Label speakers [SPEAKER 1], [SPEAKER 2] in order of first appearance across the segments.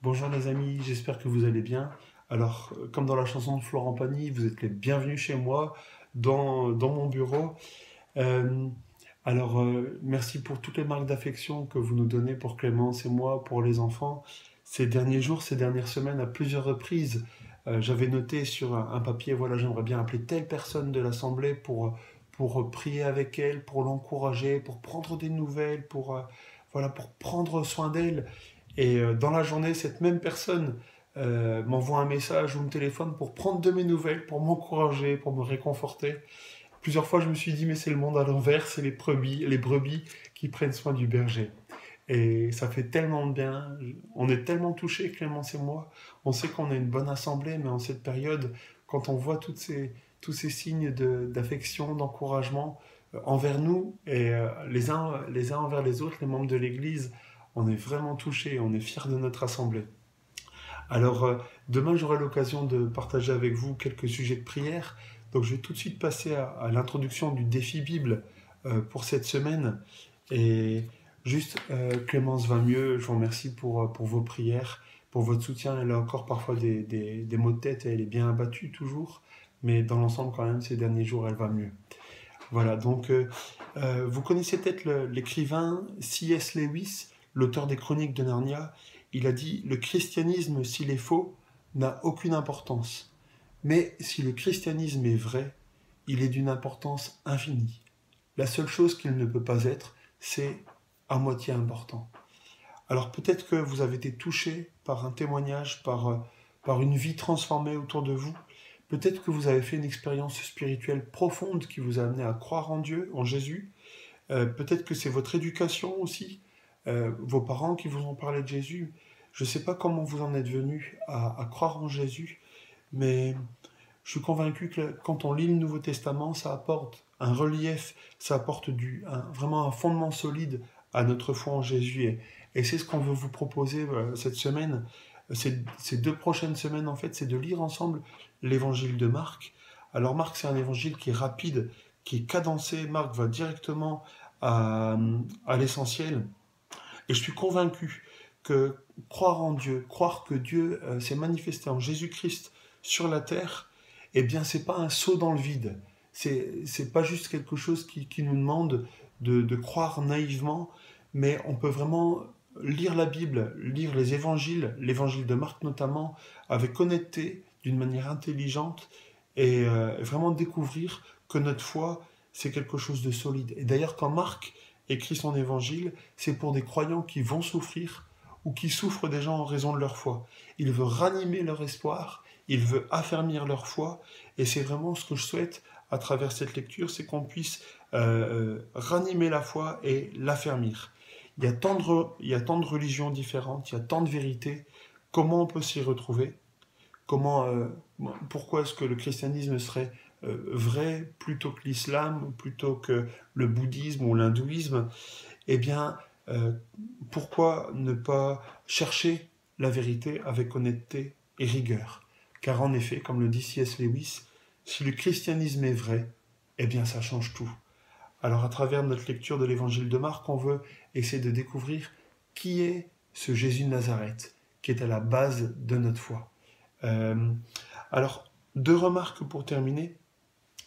[SPEAKER 1] Bonjour les amis, j'espère que vous allez bien. Alors, comme dans la chanson de Florent Pagny, vous êtes les bienvenus chez moi, dans mon bureau. Euh, Merci pour toutes les marques d'affection que vous nous donnez pour Clémence et moi, pour les enfants. Ces derniers jours, ces dernières semaines, à plusieurs reprises, j'avais noté sur un papier, voilà, j'aimerais bien appeler telle personne de l'Assemblée pour prier avec elle, pour l'encourager, pour prendre des nouvelles, voilà, pour prendre soin d'elle. Et dans la journée, cette même personne m'envoie un message ou me téléphone pour prendre de mes nouvelles, pour m'encourager, pour me réconforter. Plusieurs fois, je me suis dit, mais c'est le monde à l'envers, c'est les brebis qui prennent soin du berger. Et ça fait tellement de bien. On est tellement touchés, Clémence et moi. On sait qu'on a une bonne assemblée, mais en cette période, quand on voit tous ces signes d'affection, d'encouragement envers nous et les uns envers les autres, les membres de l'Église, on est vraiment touchés, on est fiers de notre assemblée. Alors, demain, j'aurai l'occasion de partager avec vous quelques sujets de prière. Donc, je vais tout de suite passer à l'introduction du défi Bible pour cette semaine. Et juste, Clémence va mieux. Je vous remercie pour vos prières, pour votre soutien. Elle a encore parfois des maux de tête et elle est bien abattue toujours. Mais dans l'ensemble, quand même, ces derniers jours, elle va mieux. Voilà, donc vous connaissez peut-être l'écrivain C.S. Lewis, l'auteur des Chroniques de Narnia. Il a dit: le christianisme, s'il est faux, n'a aucune importance. Mais si le christianisme est vrai, il est d'une importance infinie. La seule chose qu'il ne peut pas être, c'est à moitié important. Alors peut-être que vous avez été touché par un témoignage, par une vie transformée autour de vous. Peut-être que vous avez fait une expérience spirituelle profonde qui vous a amené à croire en Dieu, en Jésus. Peut-être que c'est votre éducation aussi, vos parents qui vous ont parlé de Jésus. Je ne sais pas comment vous en êtes venu à croire en Jésus, mais je suis convaincu que quand on lit le Nouveau Testament, ça apporte un relief, ça apporte vraiment un fondement solide à notre foi en Jésus. Et c'est ce qu'on veut vous proposer cette semaine, ces deux prochaines semaines en fait, c'est de lire ensemble l'évangile de Marc. Alors Marc, c'est un évangile qui est rapide, qui est cadencé. Marc va directement à, à l'essentiel. Et je suis convaincu que croire en Dieu, croire que Dieu s'est manifesté en Jésus-Christ sur la terre, eh bien, c'est pas un saut dans le vide. C'est pas juste quelque chose qui nous demande de croire naïvement, mais on peut vraiment lire la Bible, lire les évangiles, l'évangile de Marc notamment, avec honnêteté, d'une manière intelligente, et vraiment découvrir que notre foi, c'est quelque chose de solide. Et d'ailleurs, quand Marc écrit son évangile, c'est pour des croyants qui vont souffrir ou qui souffrent déjà en raison de leur foi. Il veut ranimer leur espoir, il veut affermir leur foi, et c'est vraiment ce que je souhaite à travers cette lecture, c'est qu'on puisse ranimer la foi et l'affermir. Il y a tant de religions différentes, il y a tant de vérités. Comment on peut s'y retrouver? Comment, pourquoi est-ce que le christianisme serait vrai plutôt que l'islam, plutôt que le bouddhisme ou l'hindouisme? Eh bien, euh, pourquoi ne pas chercher la vérité avec honnêteté et rigueur? Car en effet, comme le dit C.S. Lewis, si le christianisme est vrai, eh bien ça change tout. Alors à travers notre lecture de l'évangile de Marc, on veut essayer de découvrir qui est ce Jésus de Nazareth, qui est à la base de notre foi. Euh, alors, deux remarques pour terminer.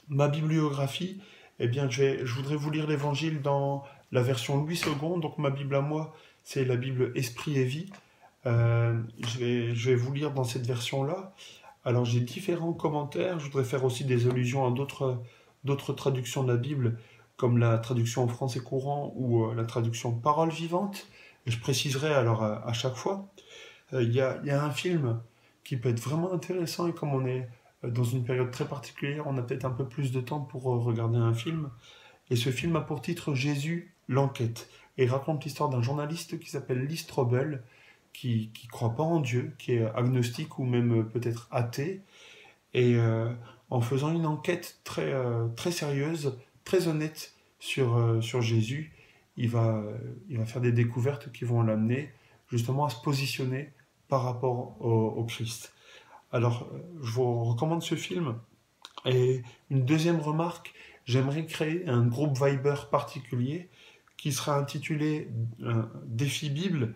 [SPEAKER 1] Ma bibliographie, eh bien, je voudrais vous lire l'évangile dans la version Louis II, donc ma Bible à moi, c'est la Bible Esprit et Vie. Je vais vous lire dans cette version-là. Alors, j'ai différents commentaires, je voudrais faire aussi des allusions à d'autres traductions de la Bible, comme la traduction en français courant ou la traduction Parole vivante. Je préciserai alors à chaque fois. Il y a un film qui peut être vraiment intéressant et comme on est dans une période très particulière, on a peut-être un peu plus de temps pour regarder un film. Et ce film a pour titre Jésus, l'enquête. Et il raconte l'histoire d'un journaliste qui s'appelle Lee Strobel, qui croit pas en Dieu, qui est agnostique ou même peut-être athée. Et en faisant une enquête très sérieuse, très honnête sur Jésus, il va faire des découvertes qui vont l'amener justement à se positionner par rapport au Christ. Alors, je vous recommande ce film. Et une deuxième remarque, j'aimerais créer un groupe Viber particulier qui sera intitulé Défi Bible.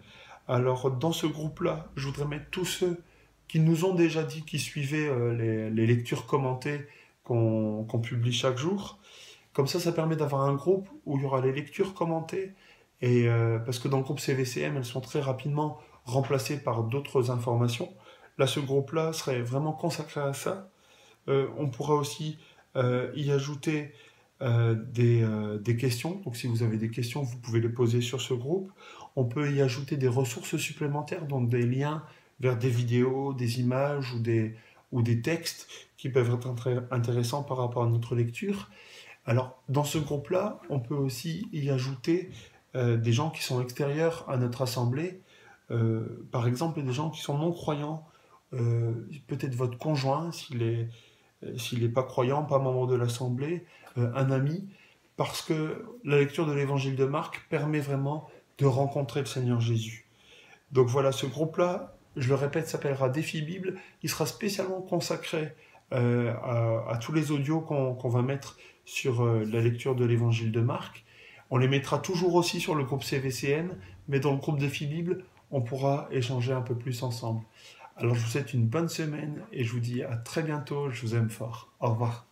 [SPEAKER 1] Alors, dans ce groupe-là, je voudrais mettre tous ceux qui nous ont déjà dit qu'ils suivaient les lectures commentées qu'on publie chaque jour. Comme ça permet d'avoir un groupe où il y aura les lectures commentées. Et parce que dans le groupe CVCM, elles sont très rapidement remplacées par d'autres informations. Là, ce groupe-là serait vraiment consacré à ça. On pourra aussi y ajouter des questions. Donc si vous avez des questions, vous pouvez les poser sur ce groupe. On peut y ajouter des ressources supplémentaires, donc des liens vers des vidéos, des images ou des textes qui peuvent être intéressants par rapport à notre lecture. Alors dans ce groupe-là, on peut aussi y ajouter des gens qui sont extérieurs à notre assemblée. Par exemple, des gens qui sont non-croyants, peut-être votre conjoint, s'il n'est pas croyant, pas membre de l'Assemblée, un ami, parce que la lecture de l'évangile de Marc permet vraiment de rencontrer le Seigneur Jésus. Donc voilà, ce groupe-là, je le répète, s'appellera Défi Bible. Il sera spécialement consacré à tous les audios qu'on va mettre sur la lecture de l'évangile de Marc. On les mettra toujours aussi sur le groupe CVCM, mais dans le groupe Défi Bible, on pourra échanger un peu plus ensemble. Alors je vous souhaite une bonne semaine et je vous dis à très bientôt, je vous aime fort. Au revoir.